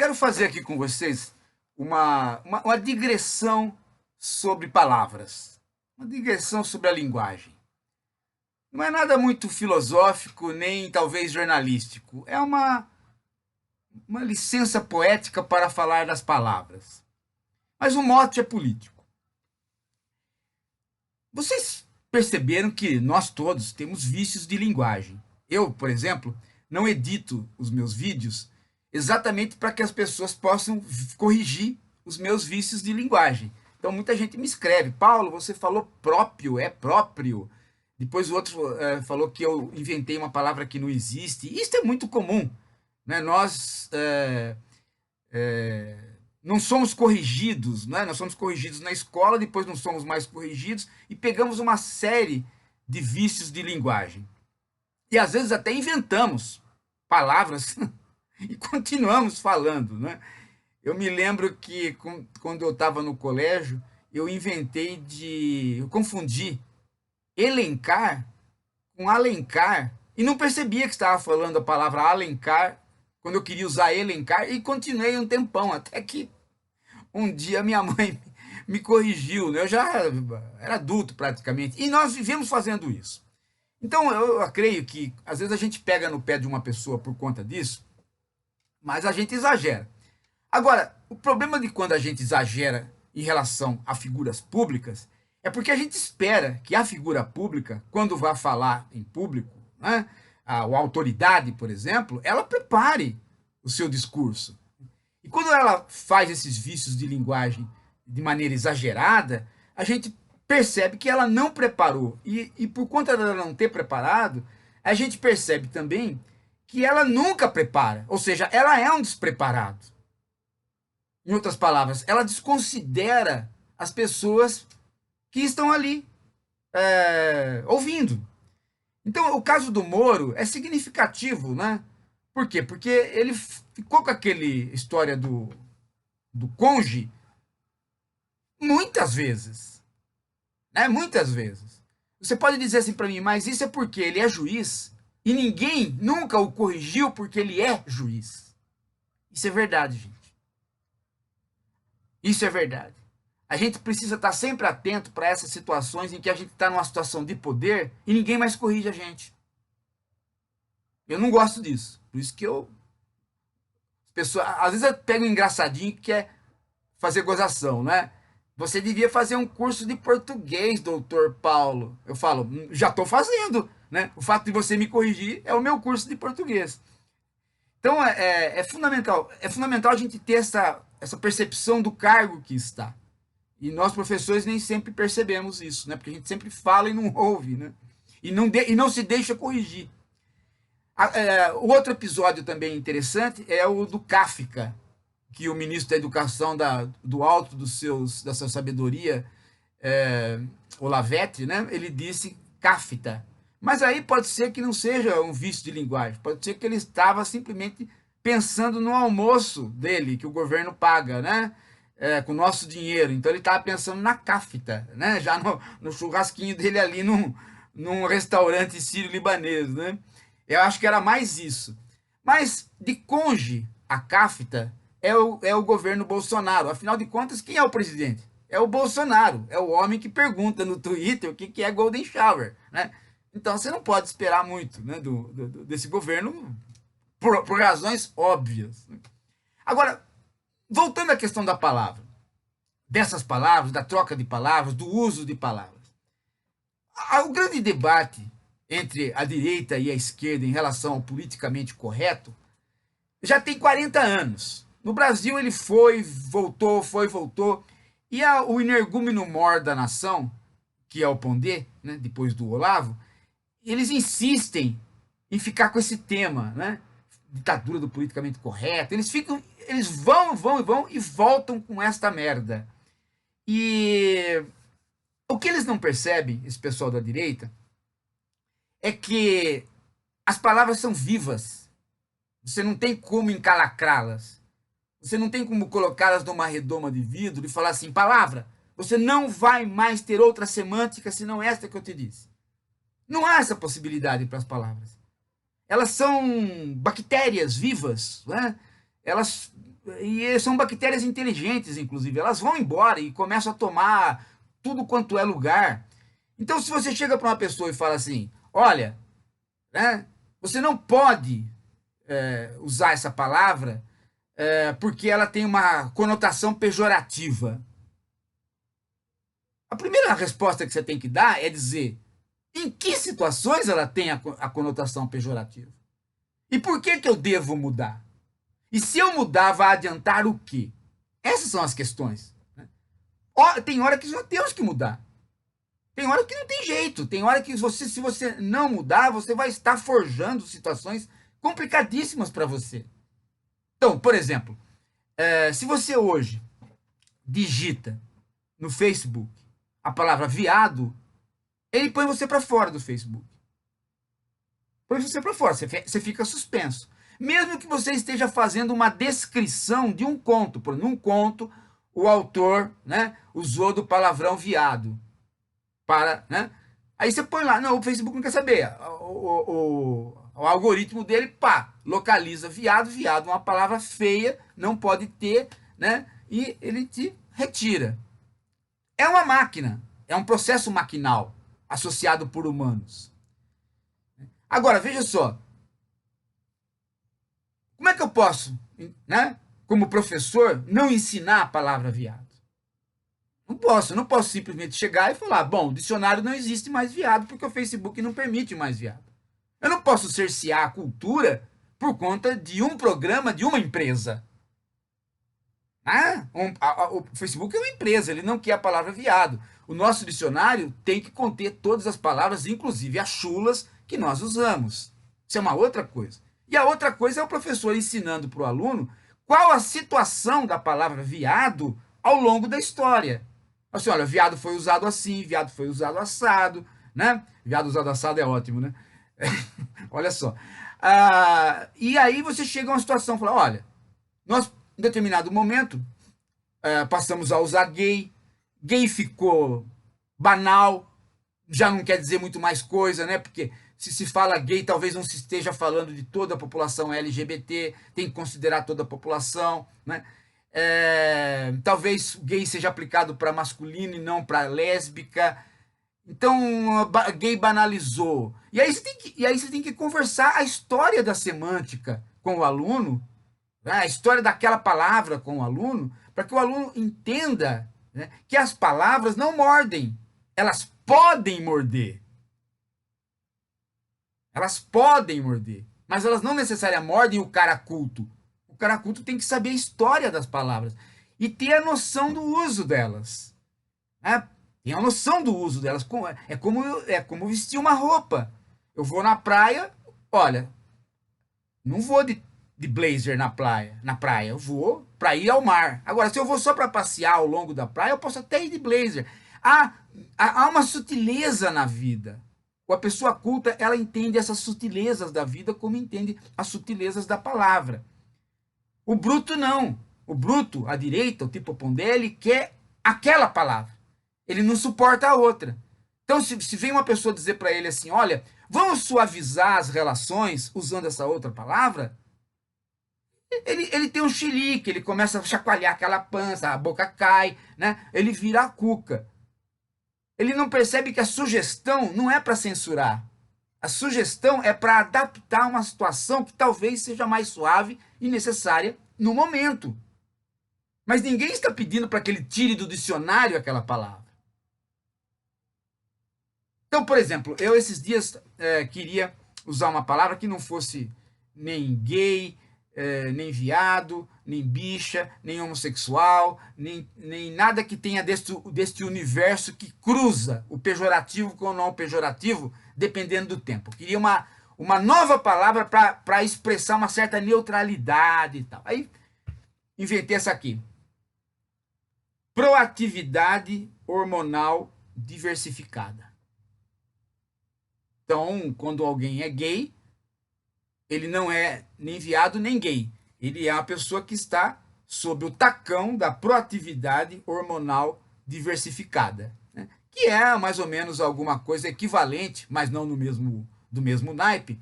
quero fazer aqui com vocês uma digressão sobre palavras, uma digressão sobre a linguagem. Não é nada muito filosófico, nem talvez jornalístico. É uma licença poética para falar das palavras. Mas o mote é político. Vocês perceberam que nós todos temos vícios de linguagem. Eu, por exemplo, não edito os meus vídeos exatamente para que as pessoas possam corrigir os meus vícios de linguagem. Então muita gente me escreve: Paulo, você falou próprio, é próprio. Depois o outro falou que eu inventei uma palavra que não existe. Isso é muito comum, né? Nós não somos corrigidos, né? Nós somos corrigidos na escola, depois não somos mais corrigidos e pegamos uma série de vícios de linguagem. E às vezes até inventamos palavras e continuamos falando, né? Eu me lembro que quando eu estava no colégio, eu confundi elencar com alencar e não percebia que estava falando a palavra alencar quando eu queria usar elencar e continuei um tempão, até que um dia minha mãe me corrigiu, né? Eu já era adulto praticamente e nós vivemos fazendo isso. Então eu creio que às vezes a gente pega no pé de uma pessoa por conta disso, mas a gente exagera. Agora, o problema de quando a gente exagera em relação a figuras públicas é porque a gente espera que a figura pública, quando vai falar em público, né, a autoridade, por exemplo, ela prepare o seu discurso. E quando ela faz esses vícios de linguagem de maneira exagerada, a gente percebe que ela não preparou. E por conta dela não ter preparado, a gente percebe também que ela nunca prepara. Ou seja, ela é um despreparado. Em outras palavras, ela desconsidera as pessoas que estão ali ouvindo. Então, o caso do Moro é significativo, né? Por quê? Porque ele ficou com aquele história do cônjuge muitas vezes. Né? Muitas vezes. Você pode dizer assim para mim, mas isso é porque ele é juiz e ninguém nunca o corrigiu porque ele é juiz. Isso é verdade, gente. Isso é verdade. A gente precisa estar sempre atento para essas situações em que a gente está numa situação de poder e ninguém mais corrige a gente. Eu não gosto disso. Por isso que às vezes eu pego um engraçadinho que quer fazer gozação, né? Você devia fazer um curso de português, doutor Paulo. Eu falo, já estou fazendo, né? O fato de você me corrigir é o meu curso de português. Então é fundamental a gente ter essa percepção do cargo que está. E nós, professores, nem sempre percebemos isso, né? Porque a gente sempre fala e não ouve, né? E não se deixa corrigir. O outro episódio também interessante é o do Kafka, que o ministro da Educação, do alto da sua sabedoria, Olavete, né? Ele disse Kafta. Mas aí pode ser que não seja um vício de linguagem, pode ser que ele estava simplesmente pensando no almoço dele, que o governo paga, né? Com o nosso dinheiro. Então ele estava pensando na Kafta, né? Já no churrasquinho dele ali num restaurante sírio-libanês, né? Eu acho que era mais isso. Mas de cônjuge a Kafta é o governo Bolsonaro. Afinal de contas, quem é o presidente? É o Bolsonaro. É o homem que pergunta no Twitter o que é Golden Shower, né? Então você não pode esperar muito, né, desse governo por razões óbvias. Agora, voltando à questão da palavra, dessas palavras, da troca de palavras, do uso de palavras. O grande debate entre a direita e a esquerda em relação ao politicamente correto já tem 40 anos. No Brasil ele foi, voltou. E o energúmeno mor da nação, que é o Pondé, né, depois do Olavo, eles insistem em ficar com esse tema, né? Ditadura do politicamente correto. Eles vão e voltam com esta merda. E o que eles não percebem, esse pessoal da direita, é que as palavras são vivas. Você não tem como encalacrá-las. Você não tem como colocá-las numa redoma de vidro e falar assim, palavra, você não vai mais ter outra semântica senão esta que eu te disse. Não há essa possibilidade para as palavras. Elas são bactérias vivas, né? Elas E são bactérias inteligentes, inclusive. Elas vão embora e começam a tomar tudo quanto é lugar. Então, se você chega para uma pessoa e fala assim, olha, né, você não pode usar essa palavra porque ela tem uma conotação pejorativa. A primeira resposta que você tem que dar é dizer em que situações ela tem a conotação pejorativa. E por que eu devo mudar? E se eu mudar, vai adiantar o quê? Essas são as questões. Né? Tem hora que nós temos que mudar. Tem hora que não tem jeito. Tem hora que se você não mudar, você vai estar forjando situações complicadíssimas para você. Então, por exemplo, se você hoje digita no Facebook a palavra viado, ele põe você para fora do Facebook. Põe você para fora, você fica suspenso. Mesmo que você esteja fazendo uma descrição de um conto. Por num conto, o autor, né, usou do palavrão viado. Né? Aí você põe lá, não, o Facebook não quer saber. O algoritmo dele, pá, localiza viado, viado, uma palavra feia, não pode ter, né? E ele te retira. É uma máquina, é um processo maquinal associado por humanos. Agora, veja só, como é que eu posso, né, como professor, não ensinar a palavra viado? Não posso simplesmente chegar e falar, bom, o dicionário não existe mais viado porque o Facebook não permite mais viado. Eu não posso cercear a cultura por conta de um programa de uma empresa. O Facebook é uma empresa, ele não quer a palavra viado. O nosso dicionário tem que conter todas as palavras, inclusive as chulas que nós usamos. Isso é uma outra coisa. E a outra coisa é o professor ensinando para o aluno qual a situação da palavra viado ao longo da história. Assim, olha, viado foi usado assim, viado foi usado assado, né? Viado usado assado é ótimo, né? Olha só. E aí você chega a uma situação, fala, olha, nós, em determinado momento, passamos a usar gay, gay ficou banal, já não quer dizer muito mais coisa, né? Porque se fala gay, talvez não se esteja falando de toda a população LGBT, tem que considerar toda a população, né? Talvez gay seja aplicado para masculino e não para lésbica. Então, gay banalizou. E aí você tem que conversar a história da semântica com o aluno, né? A história daquela palavra com o aluno, para que o aluno entenda, né, que as palavras não mordem, elas podem morder. Elas podem morder, mas elas não necessariamente mordem o cara culto. O cara culto tem que saber a história das palavras e ter a noção do uso delas. Né? Tem a noção do uso delas. É como vestir uma roupa. Eu vou na praia, olha, não vou de blazer na praia. Eu vou para ir ao mar. Agora, se eu vou só para passear ao longo da praia, eu posso até ir de blazer. Há uma sutileza na vida. A pessoa culta, ela entende essas sutilezas da vida como entende as sutilezas da palavra. O bruto não. O bruto, à direita, o tipo Pondelli, quer aquela palavra. Ele não suporta a outra. Então, se vem uma pessoa dizer para ele assim, olha, vamos suavizar as relações usando essa outra palavra, ele tem um chilique, ele começa a chacoalhar aquela pança, a boca cai, né? Ele vira a cuca. Ele não percebe que a sugestão não é para censurar. A sugestão é para adaptar uma situação que talvez seja mais suave e necessária no momento. Mas ninguém está pedindo para que ele tire do dicionário aquela palavra. Então, por exemplo, eu esses dias queria usar uma palavra que não fosse nem gay, nem viado, nem bicha, nem homossexual, nem nada que tenha deste universo que cruza o pejorativo com o não pejorativo, dependendo do tempo. Eu queria uma nova palavra para expressar uma certa neutralidade e tal. Aí inventei essa aqui. Proatividade hormonal diversificada. Então, quando alguém é gay, ele não é nem viado nem gay. Ele é uma pessoa que está sob o tacão da proatividade hormonal diversificada, né? Que é mais ou menos alguma coisa equivalente, mas não do mesmo naipe,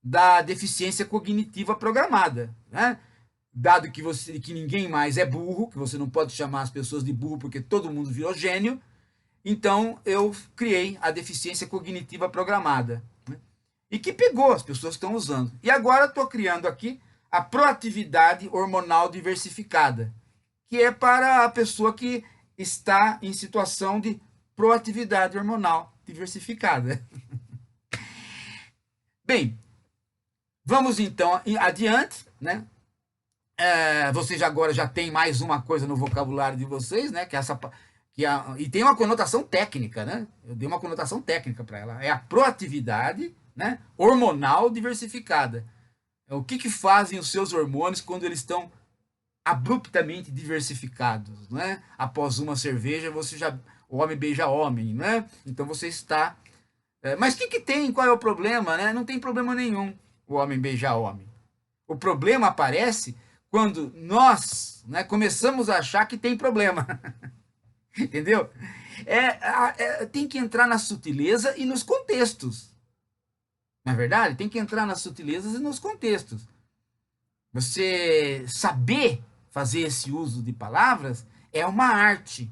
da deficiência cognitiva programada, né? dado que ninguém mais é burro, que você não pode chamar as pessoas de burro porque todo mundo virou gênio, então eu criei a deficiência cognitiva programada, né? E que pegou, as pessoas estão usando. E agora estou criando aqui a proatividade hormonal diversificada, que é para a pessoa que está em situação de proatividade hormonal diversificada. Bem, vamos então adiante, né? Vocês agora já tem mais uma coisa no vocabulário de vocês, né? Que é essa, e tem uma conotação técnica, né? Eu dei uma conotação técnica para ela. É a proatividade, né, hormonal diversificada. O que fazem os seus hormônios quando eles estão abruptamente diversificados, né? Após uma cerveja, o homem beija homem, né? Então você está... mas o que tem? Qual é o problema, né? Não tem problema nenhum o homem beijar homem. O problema aparece quando nós, né, começamos a achar que tem problema. Entendeu? Tem que entrar na sutileza e nos contextos. Não é verdade? Tem que entrar nas sutilezas e nos contextos. Você saber fazer esse uso de palavras é uma arte.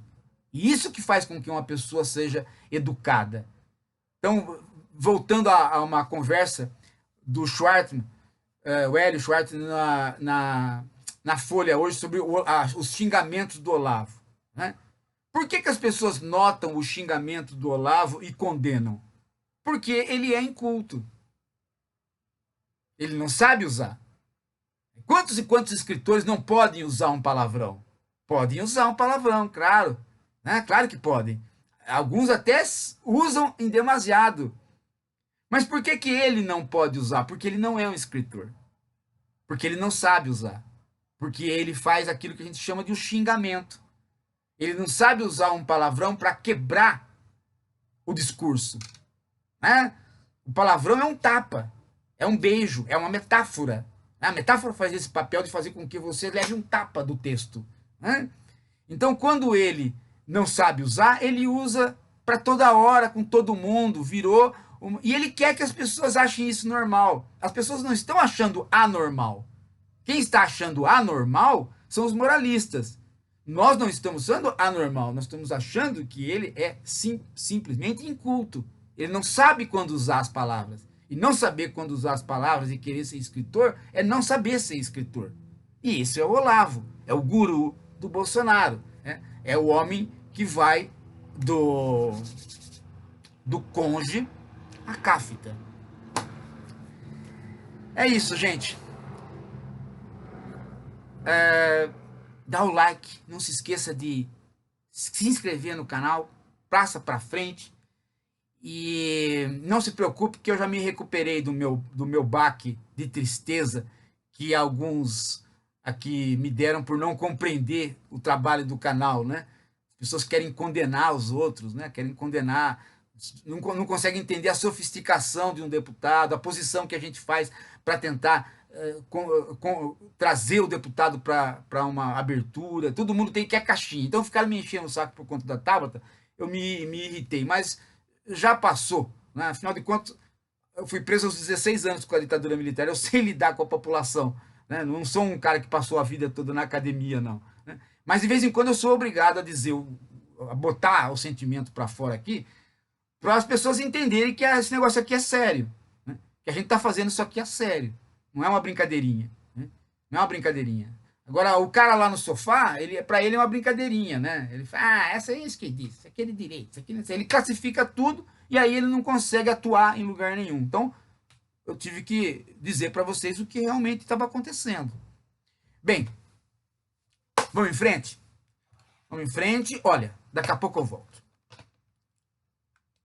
E isso que faz com que uma pessoa seja educada. Então, voltando a uma conversa do Schwartzman, o Hélio Schwartzman na Folha hoje sobre os xingamentos do Olavo, né? Por que as pessoas notam o xingamento do Olavo e condenam? Porque ele é inculto. Ele não sabe usar. Quantos e quantos escritores não podem usar um palavrão? Podem usar um palavrão, claro. Né? Claro que podem. Alguns até usam em demasiado. Mas por que ele não pode usar? Porque ele não é um escritor. Porque ele não sabe usar. Porque ele faz aquilo que a gente chama de um xingamento. Ele não sabe usar um palavrão para quebrar o discurso. Né? O palavrão é um tapa, é um beijo, é uma metáfora. A metáfora faz esse papel de fazer com que você leve um tapa do texto. Né? Então, quando ele não sabe usar, ele usa para toda hora, com todo mundo, e ele quer que as pessoas achem isso normal. As pessoas não estão achando anormal. Quem está achando anormal são os moralistas. Nós não estamos sendo anormal, nós estamos achando que ele é simplesmente inculto. Ele não sabe quando usar as palavras. E não saber quando usar as palavras e querer ser escritor é não saber ser escritor. E isso é o Olavo, é o guru do Bolsonaro. Né? É o homem que vai do conge à cáfita. É isso, gente. Dá o like, não se esqueça de se inscrever no canal, passa para frente. E não se preocupe que eu já me recuperei do meu baque de tristeza que alguns aqui me deram por não compreender o trabalho do canal, né? As pessoas querem condenar os outros, né? Querem condenar, não conseguem entender a sofisticação de um deputado, a posição que a gente faz para tentar trazer o deputado para uma abertura. Todo mundo tem que a caixinha. Então ficaram me enchendo o saco por conta da Tabata, eu me irritei, mas já passou, né? Afinal de contas, eu fui preso aos 16 anos com a ditadura militar, eu sei lidar com a população, né? Não sou um cara que passou a vida toda na academia, não, né? Mas de vez em quando eu sou obrigado a dizer, a botar o sentimento para fora aqui, para as pessoas entenderem que esse negócio aqui é sério, né? Que a gente está fazendo isso aqui a sério, não é uma brincadeirinha, né? Não é uma brincadeirinha. Agora, o cara lá no sofá, para ele é uma brincadeirinha, né? Ele fala, essa é isso que disse, isso aqui é de direito, isso aqui não sei. Ele classifica tudo e aí ele não consegue atuar em lugar nenhum. Então, eu tive que dizer para vocês o que realmente estava acontecendo. Bem, vamos em frente? Vamos em frente. Olha, daqui a pouco eu volto.